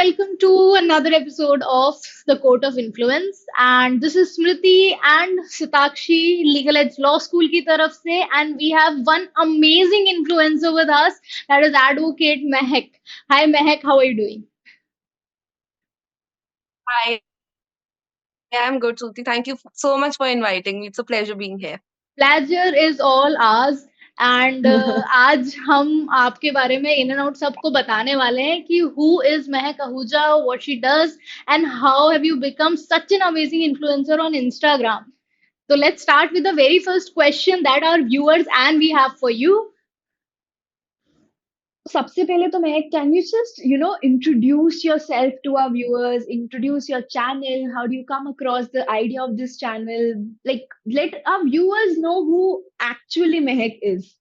welcome to another episode of The Court of Influence. And this is Smriti and Sitakshi, Legal Edge Law School ki taraf se, and we have one amazing influencer with us, that is Advocate Mehak. Hi Mehak, how are you doing? Hi, I'm good, Shruti. Thank you so much for inviting me. It's a pleasure being here. Pleasure is all ours. And आज हम आपके बारे में in and out सबको बताने वाले हैं कि who is Mahak Ahuja, what she does, and how have you become such an amazing influencer on Instagram. So let's start with the very first question that our viewers and we have for you. सबसे पहले तो मैं can you just introduce yourself to our viewers, introduce your channel, how do you come across the idea of this channel, like let our viewers know who actually Mehak is.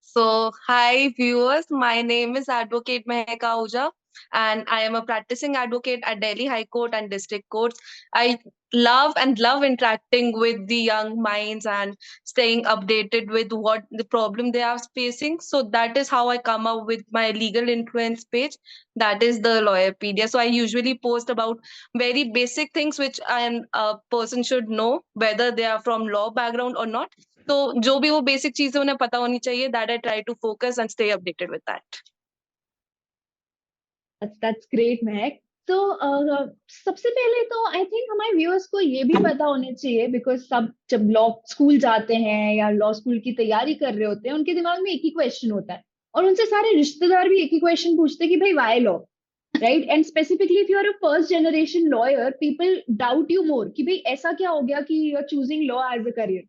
So, hi viewers. My name is Advocate Mehak Ahuja, and I am a practicing advocate at Delhi High Court and District Courts. I love interacting with the young minds and staying updated with what the problem they are facing. So that is how I come up with my legal influence page. That is the Lawyerpedia. So I usually post about very basic things which a person should know, whether they are from law background or not. तो जो भी वो basic चीजें उन्हें पता होनी चाहिए, that I try to focus and stay updated with that. That's great, Mehak. तो सबसे पहले तो आई थिंक हमारे व्यूअर्स को ये भी पता होना चाहिए, बिकॉज सब जब लॉ स्कूल जाते हैं या लॉ स्कूल की तैयारी कर रहे होते हैं, उनके दिमाग में एक ही क्वेश्चन होता है, और उनसे सारे रिश्तेदार भी एक ही क्वेश्चन पूछते हैं कि भाई why law, right? And specifically if you are a first generation lawyer, people doubt you more कि भाई ऐसा क्या हो गया कि you are choosing law as a career.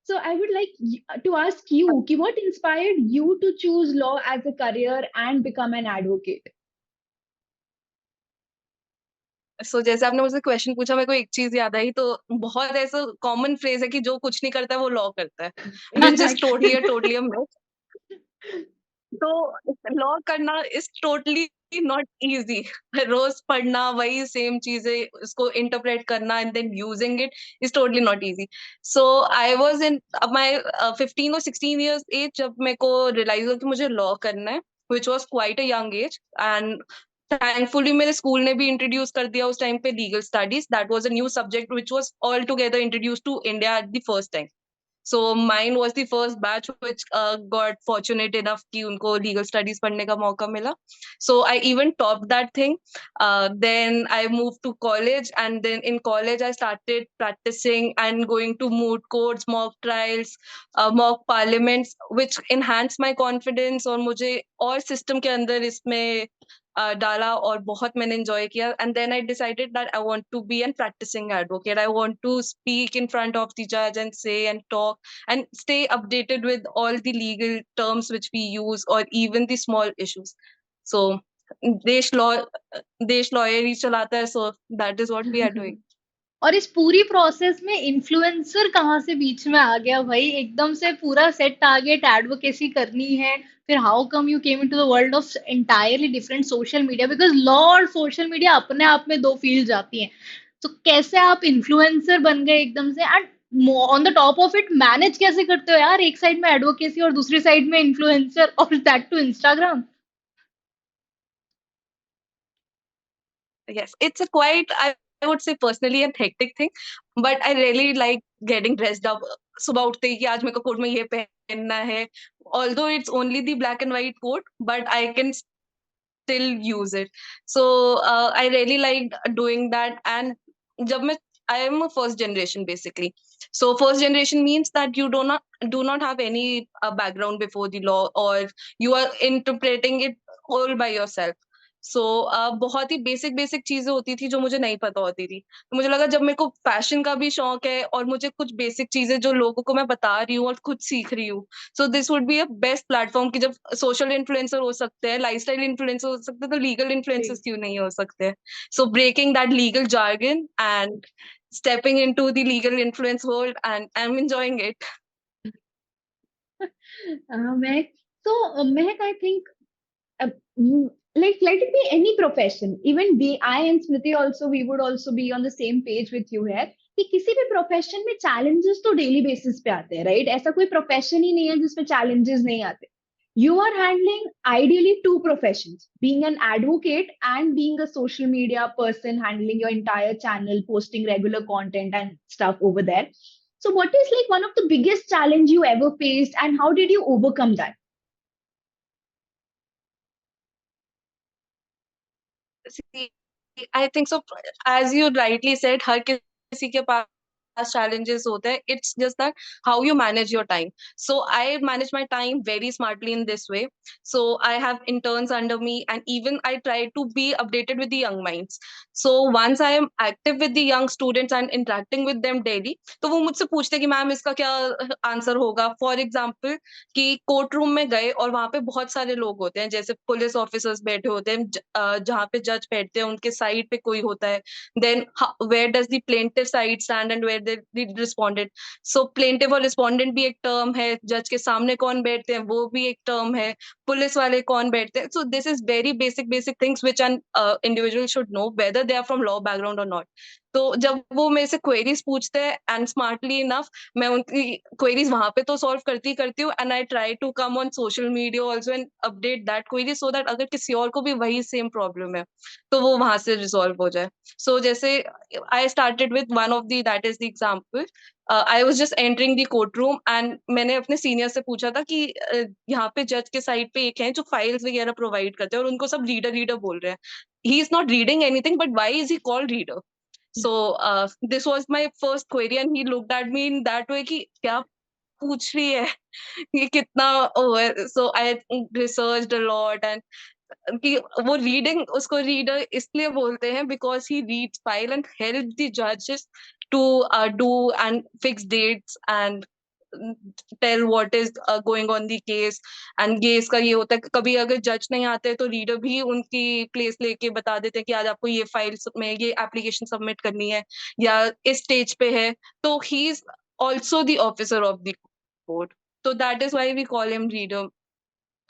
So I would like to ask you, कि what inspired you to choose law as a career and become an advocate? सो जैसे आपने मुझसे क्वेश्चन पूछा, मेरे को एक चीज याद आई. तो बहुत ऐसा कॉमन फ्रेज है कि जो कुछ नहीं करता है वो लॉ करता है, which is totally a myth. तो लॉ करना इज टोटली नॉट इजी. रोज पढ़ना वही सेम चीजें, उसको इंटरप्रेट करना and then using it is totally not easy. So I was in my 15 और 16 इयर्स एज जब मेरे को रियलाइज हुआ कि मुझे लॉ करना है, which was quite a young age. And thankfully मेरे स्कूल ने भी इंट्रोड्यूस कर दिया उस टाइम पे legal studies. That was a new subject which was all together introduce to India at the first time. So mine was the first batch which got fortunate enough कि उनको legal studies पढ़ने का मौका मिला. So I even topped that thing. Then I moved to college, and then in college I started practicing and going to moot courts, mock trials, mock parliaments, which enhanced my confidence और मुझे और system के अंदर इसमें डाला और बहुत मैंने enjoy किया. And then I decided that I want to be a practicing advocate. I want to speak in front of the judge and say and talk and stay updated with all the legal terms which we use or even the small issues. So देश law देश lawyer ही चलाता है. So that is what we are doing. और इस पूरी process में influencer कहाँ से बीच में आ गया भाई? एकदम से पूरा सेट टारगेट एडवोकेसी करनी है, फिर how come you came into the world of entirely different social media, because law और सोशल मीडिया अपने आप में दो फील्ड जाती हैं. तो कैसे आप इन्फ्लुएंसर बन गए एकदम से, and on the top of it manage कैसे करते हो यार, एक साइड में एडवोकेसी और दूसरी साइड में इन्फ्लुएंसर, और that too Instagram? Yes, it's a quite, I would say personally a hectic thing, but I really like getting dressed up. सुबह उठते ही कि आज मेरे को कोट में ये पहनना है. Although it's only the black and white coat, but I can still use it. So I really like doing that. And जब मैं I am a first generation basically. So first generation means that you do not have any background before the law, or you are interpreting it all by yourself. सो बहुत ही basic basic चीजें होती थी जो मुझे नहीं पता होती थी. तो मुझे लगा जब मेरे को फैशन का भी शौक है और मुझे कुछ बेसिक चीजें जो लोगों को मैं बता रही हूँ और खुद सीख रही हूँ, so this would be a best platform कि जब सोशल इन्फ्लुएंसर हो सकते हैं, लाइफस्टाइल इन्फ्लुएंसर हो सकते हैं, तो लीगल इन्फ्लुएंसर्स क्यों नहीं हो सकते हैं. So breaking that legal jargon and stepping into the legal influence world, and I'm enjoying it. Mehak, so Mehak, I think uh, like let it be any profession, even we, I and Smriti also, we would also be on the same page with you here, कि किसी भी profession में challenges तो daily basis पे आते हैं, right? ऐसा कोई प्रोफेशन ही नहीं है जिसमें challenges नहीं आते. You are handling ideally two professions, being an advocate and being a social media person, handling your entire channel, posting regular content and stuff over there. So what is like one of the biggest challenge you ever faced and how did you overcome that? See, I think so. As you rightly said, हर किसी के पास challenges होते हैं. It's just that how you manage your time. So I manage my time very smartly in this way. So I have interns under me, and even I try to be updated with the young minds. So once I am active with the young students and interacting with them daily, तो वो मुझसे पूछते हैं कि ma'am इसका क्या answer होगा. For example कि कोर्ट रूम में गए और वहां पे बहुत सारे लोग होते हैं, जैसे पुलिस ऑफिसर्स बैठे होते हैं, जहाँ पे जज बैठते हैं उनके साइड पे कोई होता है. Then where does the plaintiff side stand and where the respondent. So plaintiff और रिस्पोंडेंट भी एक टर्म है, जज के सामने कौन बैठते हैं वो भी एक टर्म है, पुलिस वाले कौन बैठते हैं. So this is very basic things which an individual should know whether they are from law background और नॉट. तो जब वो मेरे से क्वेरीज पूछते हैं एंड स्मार्टली इनफ मैं उनकी क्वेरीज वहां पे तो सॉल्व करती हूँ, and I try to come on social media also and update that query, so that अगर किसी और को भी वही सेम प्रॉब्लम है तो वो वहां से रिजॉल्व हो जाए. सो जैसे I started with one of the that is the example. I was just entering the court room and मैंने अपने सीनियर से पूछा था कि यहाँ पे जज के साइड पे एक है जो फाइल्स वगैरह प्रोवाइड करते हैं और उनको सब रीडर रीडर बोल रहे हैं. He is not reading anything, but why is he called reader? So this was my first query and he looked at me in that way कि क्या पूछ रही है ये कितना over. So I researched a lot and कि वो reading उसको रीडर इसलिए बोलते हैं because he reads file and help the जजेस to do and fix dates and tell what is going on the case. And case का ये होता है कि कभी अगर जज नहीं आते तो रीडर भी उनकी प्लेस लेके बता देते हैं कि आज आपको ये फाइल में ये एप्लीकेशन सबमिट करनी है या इस स्टेज पे है. तो he is also the officer of the court. तो that is why we call him reader.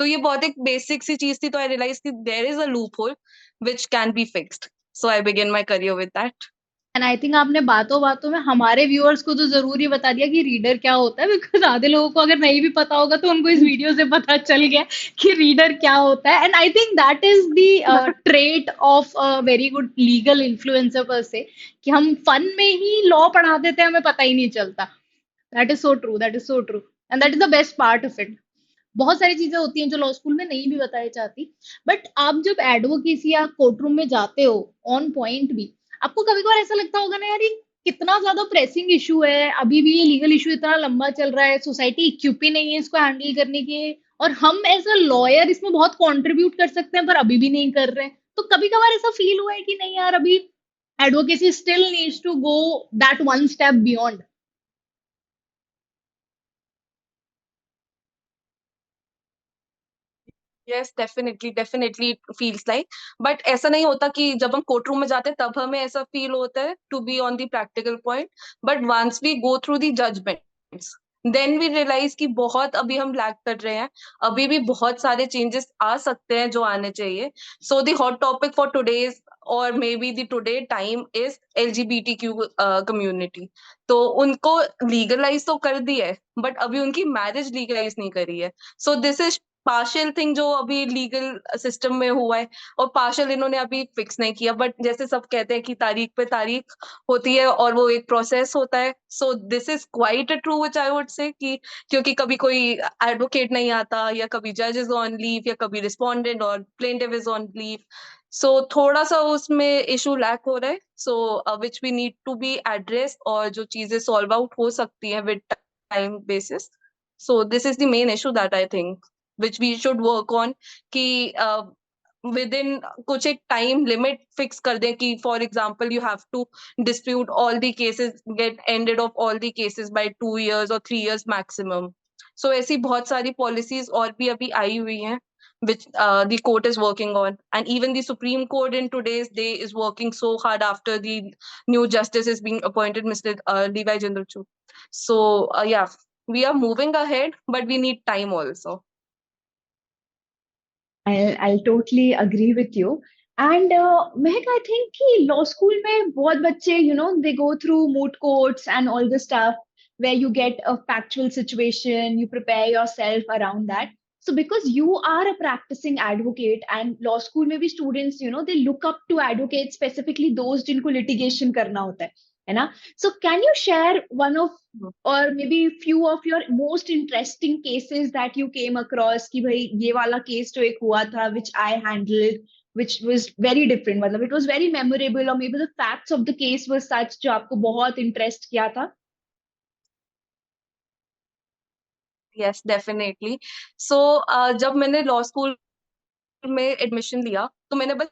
तो ये बहुत एक बेसिक सी चीज थी, तो आई रियलाइज कि there is a loophole which can be fixed. So I begin my career with that. And I think आपने बातों बातों में हमारे व्यूअर्स को तो जरूर ही बता दिया कि रीडर क्या होता है, बिकॉज आधे लोगों को अगर नहीं भी पता होगा तो उनको इस वीडियो से पता चल गया कि रीडर क्या होता है. And I think that is the trait of a very good legal influencer पर से, कि हम फन में ही लॉ पढ़ा देते हैं, हमें पता ही नहीं चलता. That is so true, that is so true. And that is the best part of it. बहुत सारी चीजें होती हैं जो लॉ स्कूल में नहीं भी बताई जाती. बट आप जब एडवोकेसी या कोर्ट रूम में जाते हो ऑन पॉइंट भी, आपको कभी कभार ऐसा लगता होगा ना यार ये कितना ज्यादा प्रेसिंग इशू है, अभी भी ये लीगल इशू इतना लंबा चल रहा है, सोसाइटी इक्विप ही नहीं है इसको हैंडल करने के, और हम एज अ लॉयर इसमें बहुत कंट्रीब्यूट कर सकते हैं पर अभी भी नहीं कर रहे हैं. तो कभी कभार ऐसा फील हुआ है कि नहीं यार अभी advocacy still needs to go that one step beyond? Yes, definitely definitely it feels like. But ऐसा नहीं होता कि जब हम कोर्ट रूम में जाते हैं तब हमें ऐसा फील होता है to be on the practical point. But once we go through the judgments then we realise कि बहुत अभी हम लैग कर रहे हैं. अभी भी बहुत सारे चेंजेस आ सकते हैं जो आने चाहिए. So the hot topic for today's और maybe the today time is LGBTQ community. तो उनको लीगलाइज तो कर दिया है बट अभी उनकी मैरिज लीगलाइज नहीं करी है. सो दिस इज पार्शियल थिंग जो अभी लीगल सिस्टम में हुआ है और पार्शियल इन्होंने अभी फिक्स नहीं किया. बट जैसे सब कहते हैं कि तारीख पे तारीख होती है और वो एक प्रोसेस होता है. सो this is quite a true which I would say कि क्योंकि कभी कोई एडवोकेट नहीं आता या कभी जज इज ऑन लीव या कभी रिस्पोंडेंट और plaintiff is on leave. So थोड़ा सा उसमें इशू लैक हो रहा है. So which we need to be address और जो चीजें सॉल्व आउट हो सकती हैं with time basis. So this is the main issue that I think which we should work on कि within कुछ एक time limit fix कर दें कि for example you have to dispute all the cases, get ended of all the cases by 2 years or 3 years maximum. So ऐसी बहुत सारी policies और भी अभी आई हुई हैं which the court is working on, and even the Supreme Court in today's day is working so hard after the new justice is being appointed, Mr. Levi Chandrachud. So yeah, we are moving ahead but we need time also. I'll totally agree with you. And Mehak, I think कि law school में बहुत बच्चे, they go through moot courts and all the stuff where you get a factual situation, you prepare yourself around that. So because you are a practicing advocate and law school में भी students, they look up to advocates, specifically those जिनको litigation करना होता है ना? So can you share one of or maybe few of your most interesting cases that you came across कि भाई ये वाला case जो एक हुआ था which I handled, which was very different, मतलब it was very memorable, or maybe the facts of the case were such जो आपको बहुत interest किया था? Yes definitely. सो जब मैंने लॉ स्कूल में एडमिशन लिया तो मैंने बस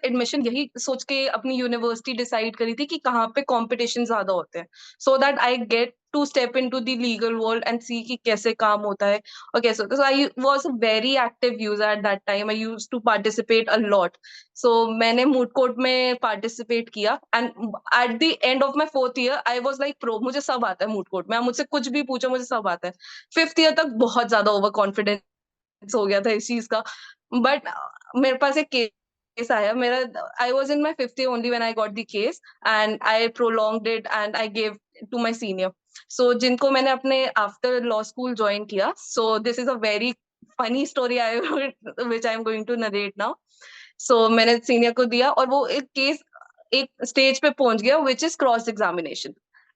एडमिशन यही सोच के अपनी यूनिवर्सिटी डिसाइड करी थी कि कहाँ पे कंपटीशन ज्यादा होते हैं, so that I get to step into the legal world and see कि कैसे काम होता है और कैसे होता है। So I was a very active user at that time, I used to participate a lot. So मैंने मूट कोर्ट में पार्टिसिपेट किया and at the end of my fourth year I was like pro, मुझे सब आता है मूट court में, आप मुझसे कुछ भी पूछो मुझे सब आता है। फिफ्थ ईयर तक बहुत ज्यादा ओवर कॉन्फिडेंस हो गया था इस चीज का, बट मेरे पास एक केस आया मेरा। I was in my fifth year only when I got the case and I prolonged it and I gave to my senior. So जिनको मैंने अपने आफ्टर लॉ स्कूल ज्वाइन किया, so this is a very funny story I which I am going to narrate now. So मैंने senior को दिया और वो एक केस एक स्टेज पे पहुंच गया which is cross examination.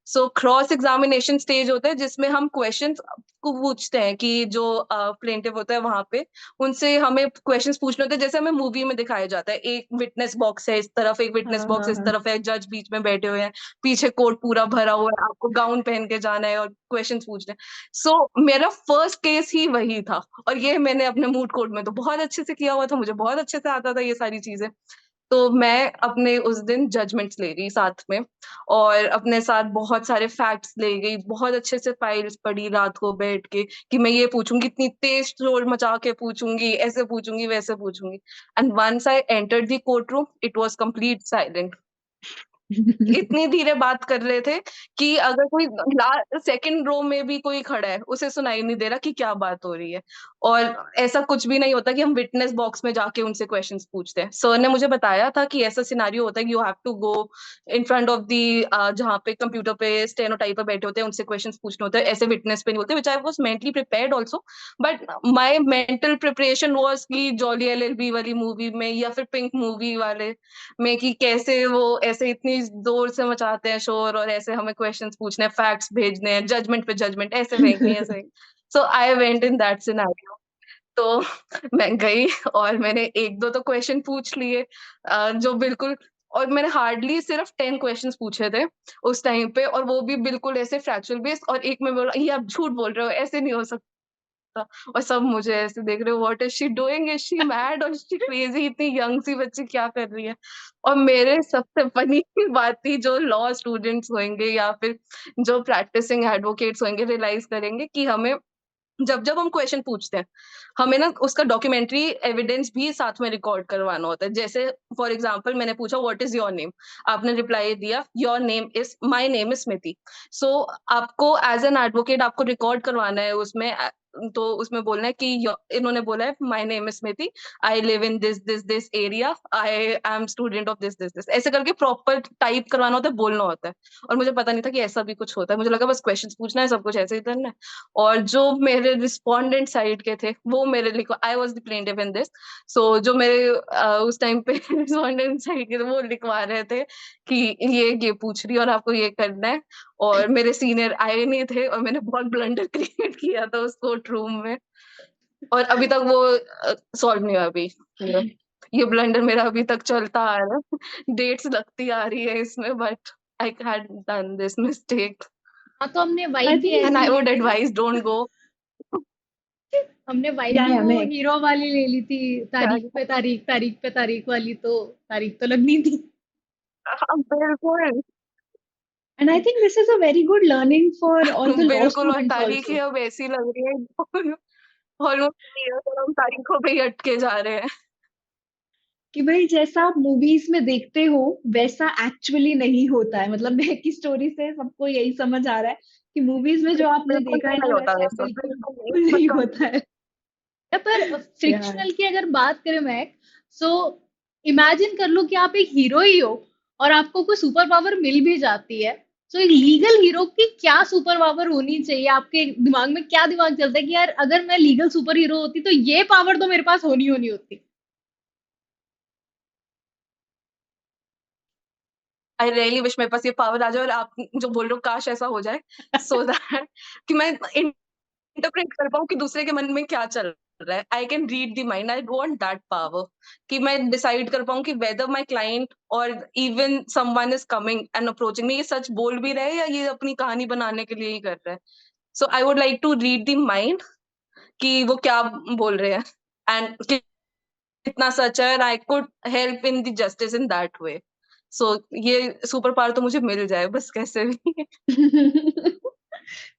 So cross examination stage होता है जिसमें हम क्वेश्चन को पूछते हैं कि जो प्लेंटिव होता है वहां पे उनसे हमें क्वेश्चंस पूछने होते हैं, जैसे हमें मूवी में दिखाया जाता है। एक विटनेस बॉक्स है इस तरफ, एक विटनेस हाँ बॉक्स हाँ इस हाँ। तरफ है, जज बीच में बैठे हुए हैं, पीछे कोर्ट पूरा भरा हुआ है, आपको गाउन पहन के जाना है और क्वेश्चंस पूछने हैं। सो मेरा फर्स्ट केस ही वही था और ये मैंने अपने मूड कोर्ट में तो बहुत अच्छे से किया हुआ था, मुझे बहुत अच्छे से आता था ये सारी चीजें। तो मैं अपने उस दिन जजमेंट्स ले गई साथ में और अपने साथ बहुत सारे फैक्ट्स ले गई, बहुत अच्छे से फाइल्स पढ़ी रात को बैठ के कि मैं ये पूछूंगी, इतनी तेज शोर मचा के पूछूंगी, ऐसे पूछूंगी वैसे पूछूंगी। And once I entered the court room it was complete silent. इतनी धीरे बात कर रहे थे कि अगर कोई सेकंड रो में भी कोई खड़ा है उसे सुनाई नहीं दे रहा कि क्या बात हो रही है। और ऐसा कुछ भी नहीं होता कि हम विटनेस बॉक्स में जाके उनसे क्वेश्चंस पूछते हैं। सर ने मुझे बताया था कि ऐसा सिनारियो होता है, you have to go in front of the जहाँ पे कंप्यूटर पे स्टेनोटाइपर बैठे होते हैं उनसे क्वेश्चंस पूछने होते हैं, ऐसे विटनेस पे नहीं बोलते, which I was mentally prepared also. But my mental preparation was कि जॉली एलएलबी वाली मूवी में या फिर पिंक मूवी वाले में कि कैसे वो ऐसे इतनी जोर से मचाते हैं शोर और ऐसे हमें क्वेश्चंस पूछने हैं, फैक्ट्स भेजने हैं, जजमेंट पे जजमेंट ऐसे फेंकनी है ऐसे। So I went in that scenario. तो मैं गई और मैंने एक दो तो क्वेश्चन पूछ लिए जो बिल्कुल, और मैंने हार्डली सिर्फ 10 क्वेश्चंस पूछे थे उस टाइम पे, और वो भी बिल्कुल ऐसे फ्रैक्चुअल बेस्ड। और एक में बोला ये आप झूठ बोल रहे हो, ऐसे नहीं हो सकता। और सब मुझे ऐसे देख रहे हो, what is she doing, is she mad और शी क्रेजी, इतनी यंग सी बच्ची क्या कर रही है। और मेरे सबसे फनी बात थी, जो लॉ स्टूडेंट्स होंगे या फिर जो प्रैक्टिसिंग एडवोकेट्स होंगे रियलाइज करेंगे कि हमें जब जब हम क्वेश्चन पूछते हैं हमें ना उसका डॉक्यूमेंट्री एविडेंस भी साथ में रिकॉर्ड करवाना होता है। जैसे फॉर एग्जांपल मैंने पूछा व्हाट इज योर नेम, आपने रिप्लाई दिया your name is my name is Smiti. So आपको एज एन एडवोकेट आपको रिकॉर्ड करवाना है उसमें। तो उसमें बोलना है कि इन्होंने बोला है my name is Smiti, I live in this this this area, I am student of this this this, ऐसे करके प्रॉपर टाइप करवाना होता है, बोलना होता है। और मुझे पता नहीं था कि ऐसा भी कुछ होता है, मुझे लगा बस क्वेश्चन पूछना है, सब कुछ ऐसे ही करना है। और जो मेरे रिस्पोंडेंट साइड के थे वो मेरे लिखो, I was the plaintiff in this. So जो मेरे उस टाइम पे रिस्पोंडेंट साइड के थे वो लिखवा रहे थे कि ये पूछ रही है और आपको ये करना है। और मेरे सीनियर आए नहीं थे और मैंने बहुत ब्लंडर क्रिएट किया था उस कोर्ट रूम में। और अभी तक वो सॉल्व नहीं हुआ अभी। ये ब्लंडर मेरा अभी तक चलता आ रहा है, डेट्स लगती आ रही है इसमें, but I had done this mistake हाँ, तो हमने वाई एंड भी आई ऐसी ली वुड थी। Advise don't go. हमने वाई भी या वो मैं हीरो वाली ले ली थी, तारीख पे तारीख, तारीख पे तारीख वाली, तो तारीख तो लगनी थी। हाँ, बिल्कुल। And I think this is a very good learning for all the law बिल्कुल, और स्टूडेंट्स तारीखें आल्सो। अब ऐसी लग रही है ऑलमोस्ट ईयर और हम तारीखों पे ही अटके जा रहे हैं। कि भाई जैसा आप मूवीज में देखते हो वैसा एक्चुअली नहीं होता है, मतलब मैं की स्टोरी से सबको यही समझ आ रहा है कि मूवीज में जो आपने बिल्कुल देखा है ना नहीं होता वैसा वैसा, बिल्कुल बिल्कुल नहीं, बिल्कुल मत नहीं करो। होता है। या पर या फ्रिक्शनल की अगर बात करें मैं, सो इमेजिन कर लो कि आप एक हीरो ही हो और आपको कोई सुपर पावर मिल भी जाती है, सो एक लीगल हीरो की क्या सुपर पावर होनी चाहिए? आपके दिमाग में क्या दिमाग चलता है कि यार अगर मैं लीगल सुपर हीरो होती तो ये पावर तो मेरे पास होनी होनी होती? आई रियली विश मेरे पास ये पावर आ जाए और आप जो बोल रहे हो काश ऐसा हो जाए, सो दैट कि मैं इंटरप्रेट कर पाऊँ कि दूसरे के मन में क्या चल रहा है। I can read the mind, I want that power कि मैं डिसाइड कर पाऊँ कि वेदर माय क्लाइंट और even someone is coming and approaching me, ये सच बोल भी रहे हैं या ये अपनी कहानी बनाने के लिए ही कर रहे हैं। So I would like to read the mind कि वो क्या बोल रहे हैं एंड कितना सच है, and I could help in the justice in that way. So ये सुपर पावर तो मुझे मिल जाए बस कैसे भी।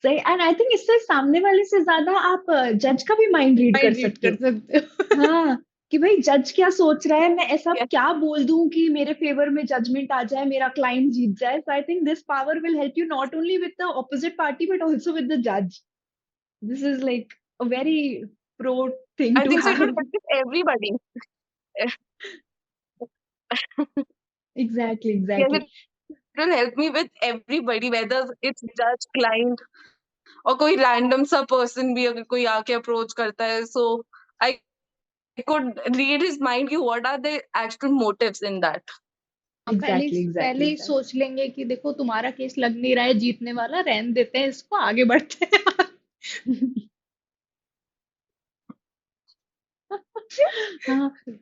सही। एंड आई थिंक इससे सामने वाले से ज्यादा आप जज का भी माइंड रीड कर माइंड रीड सकते कर हो। सकते हो। हाँ, कि भाई जज क्या सोच रहा है, मैं ऐसा Yes, क्या बोल दूं कि मेरे फेवर में जजमेंट आ जाए, मेरा क्लाइंट जीत जाए। So I think this power will help you not only with the opposite party but also with the जज। This is like a very pro thing I to think so it would have. benefit everybody. Exactly Yes, exactly. it will help me with everybody, whether it's judge, client और कोई random सा person भी अगर कोई आके approach करता है, so I could read his mind कि what are the actual motives in that. हम एग्जैक्टली पहले एग्जैक्टली ही सोच लेंगे कि देखो तुम्हारा केस लग नहीं रहा है जीतने वाला, रहने देते हैं इसको, आगे बढ़ते हैं। Exactly.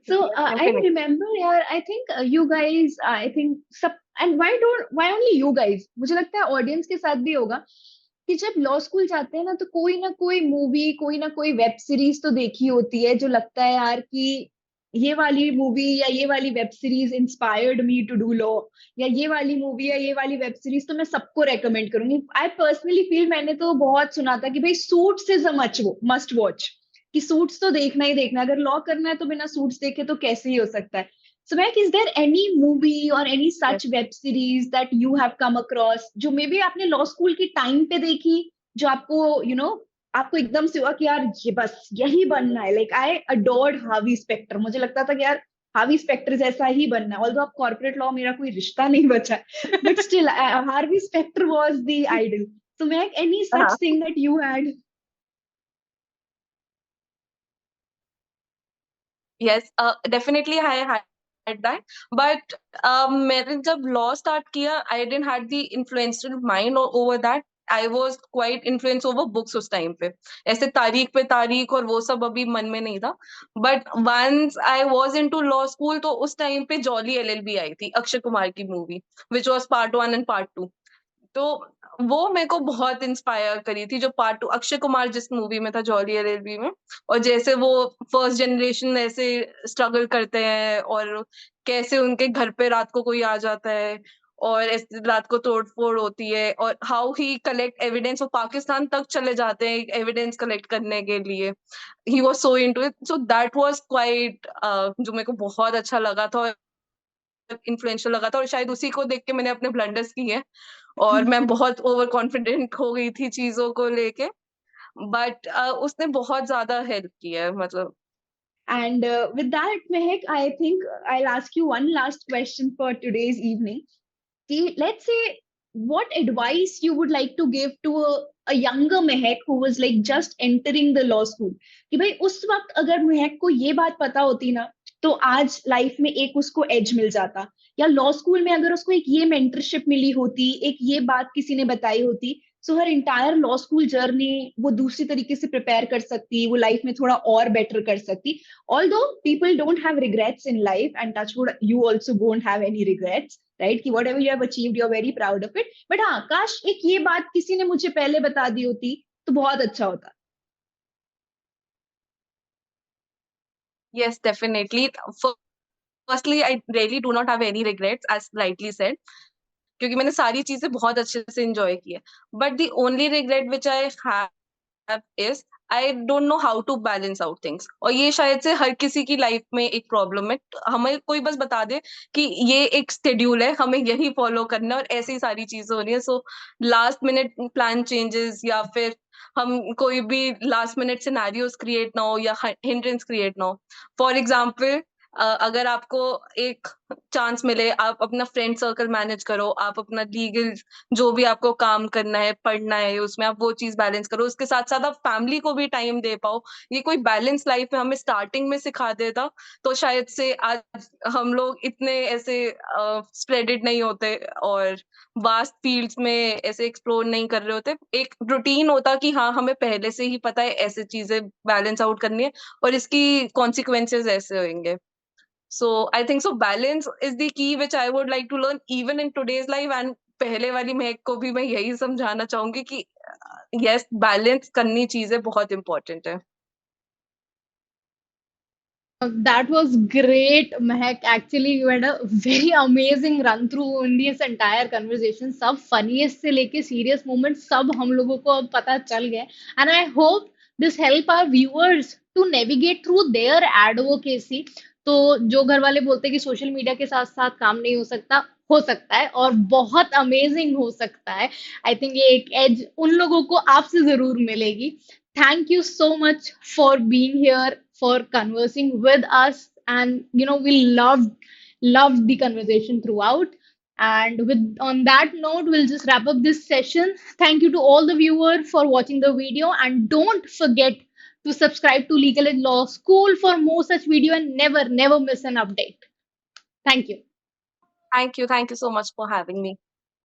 So Yes, I definitely. remember, yeah, I think you guys, I think सब, and why only you guys? मुझे लगता है ऑडियंस के साथ भी होगा कि जब लॉ स्कूल जाते हैं ना कोई मूवी, कोई ना कोई वेब सीरीज तो देखी होती है जो लगता है यार कि ये वाली मूवी या ये वाली web series inspired me to do law, या ये वाली मूवी या ये वाली वेब सीरीज तो मैं सबको रेकमेंड करूंगी। आई पर्सनली फील, मैंने तो बहुत सुना था कि भाई suits is a must watch, कि सूट्स तो देखना ही देखना है, अगर लॉ करना है तो बिना सूट्स देखे तो कैसे ही हो सकता है। So Mac, is there any movie और any Yes. Such web series that you have come across जो मे बी आपने लॉ स्कूल की टाइम पे देखी, जो आपको आपको एकदम से हुआ कि यार ये बस यही बनना है? Like I adored Harvey Specter, मुझे लगता था कि यार हार्वी स्पेक्टर जैसा ही बनना है। ऑल्दो अब कॉर्पोरेट लॉ मेरा कोई रिश्ता नहीं बचा, but still Harvey Specter was the idol. So Mac, any such हाँ. Thing that you had? Yes, definitely I had that. But मैंने जब law start किया, I didn't had the influential mind over that. I was quite influenced over books उस time पे, ऐसे तारीख पे तारीख और वो सब अभी मन में नहीं था। But once I was into law school, तो उस टाइम पे जॉली एलएलबी आई थी, अक्षय कुमार की movie, which was part 1 and part 2। तो वो मेरे को बहुत इंस्पायर करी थी, जो पार्ट 2 अक्षय कुमार जिस मूवी में था जॉली एलएलबी में, और जैसे वो फर्स्ट जनरेशन ऐसे स्ट्रगल करते हैं और कैसे उनके घर पे रात को कोई आ जाता है और ऐसे रात को तोड़-फोड़ होती है, और हाउ ही कलेक्ट एविडेंस, वो पाकिस्तान तक चले जाते हैं एविडेंस कलेक्ट करने के लिए। He was so into it, so that was quite जो मेरे को बहुत अच्छा लगा था और इन्फ्लुएंशियल लगा था, और शायद उसी को देख के मैंने अपने ब्लंडर्स किए हैं और मैं बहुत ओवर कॉन्फिडेंट हो गई थी चीज़ों को लेके। बट उसने बहुत ज़्यादा हेल्प किया है मतलब। And with that, Mehak, I think I'll ask you one last question for today's evening. Let's say, what advice you would like to give to a younger Mehak who was like just entering the law school? कि भाई उस वक्त अगर महक को ये बात पता होती ना, तो आज लाइफ में एक उसको एज मिल जाता, या लॉ स्कूल में अगर उसको एक ये मेंटरशिप मिली होती, एक ये बात किसी ने बताई होती, सो हर इंटायर लॉ स्कूल जर्नी वो दूसरी तरीके से प्रिपेयर कर सकती, वो लाइफ में थोड़ा और बेटर कर सकती। Although people don't have regrets in life, and touch wood, you also won't have any regrets, right? कि whatever you have achieved, you're very proud of it. But हाँ, काश एक ये बात किसी ने मुझे पहले बता दी होती तो बहुत अच्छा होता। Yes definitely. Firstly I really do not have any regrets as rightly said, क्योंकि मैंने सारी चीज़ें बहुत अच्छे से एन्जॉय की है। But the only regret which I have is I don't know how to balance out things, और ये शायद से हर किसी की लाइफ में एक प्रॉब्लम है। हमें कोई बस बता दे कि ये एक शेड्यूल है, हमें यही फॉलो करना है और ऐसे ही सारी चीज़ें हो रही है। So last minute plan changes या फिर हम कोई भी लास्ट मिनट सिनेरियोज़ क्रिएट ना हो या ह हिंड्रेंस क्रिएट ना हो। फॉर एग्ज़ाम्पल अगर आपको एक चांस मिले आप अपना फ्रेंड सर्कल मैनेज करो, आप अपना लीगल जो भी आपको काम करना है, पढ़ना है, उसमें आप वो चीज़ बैलेंस करो। उसके साथ-साथ आप फैमिली को भी टाइम दे पाओ। ये कोई बैलेंस लाइफ में हमें स्टार्टिंग में सिखा देता, तो शायद से आज हम लोग इतने ऐसे स्प्रेडेड नहीं होते और वास्ट फील्ड्स में ऐसे एक्सप्लोर नहीं कर रहे होते। एक रूटीन होता कि हाँ, हमें पहले से ही पता है ऐसी चीज़ें बैलेंस आउट करनी है और इसकी कॉन्सिक्वेंसेज़ ऐसे होंगे। So I think so balance is the key which I would like to learn even in today's life and पहले वाली महक को भी मैं यही समझाना चाहूँगी कि यस बैलेंस करनी चीज़ें बहुत इम्पोर्टेंट है। That was great, Mehak. Actually, you had a very amazing run through in this entire conversation. सब funniest से लेके serious moments सब हम लोगों को अब पता चल गए. And I hope this help our viewers to navigate through their advocacy. तो जो घर वाले बोलते हैं कि सोशल मीडिया के साथ साथ काम नहीं हो सकता है और बहुत अमेजिंग हो सकता है. आई थिंक ये एक एज उन लोगों को आपसे जरूर मिलेगी. Thank you so much for being here, for conversing with us, and we loved the conversation throughout. And with on that note, we'll just wrap up this session. Thank you to all the viewers for watching the video, and don't forget to subscribe to Legal Ed Law School for more such video and never miss an update. Thank you. Thank you so much for having me.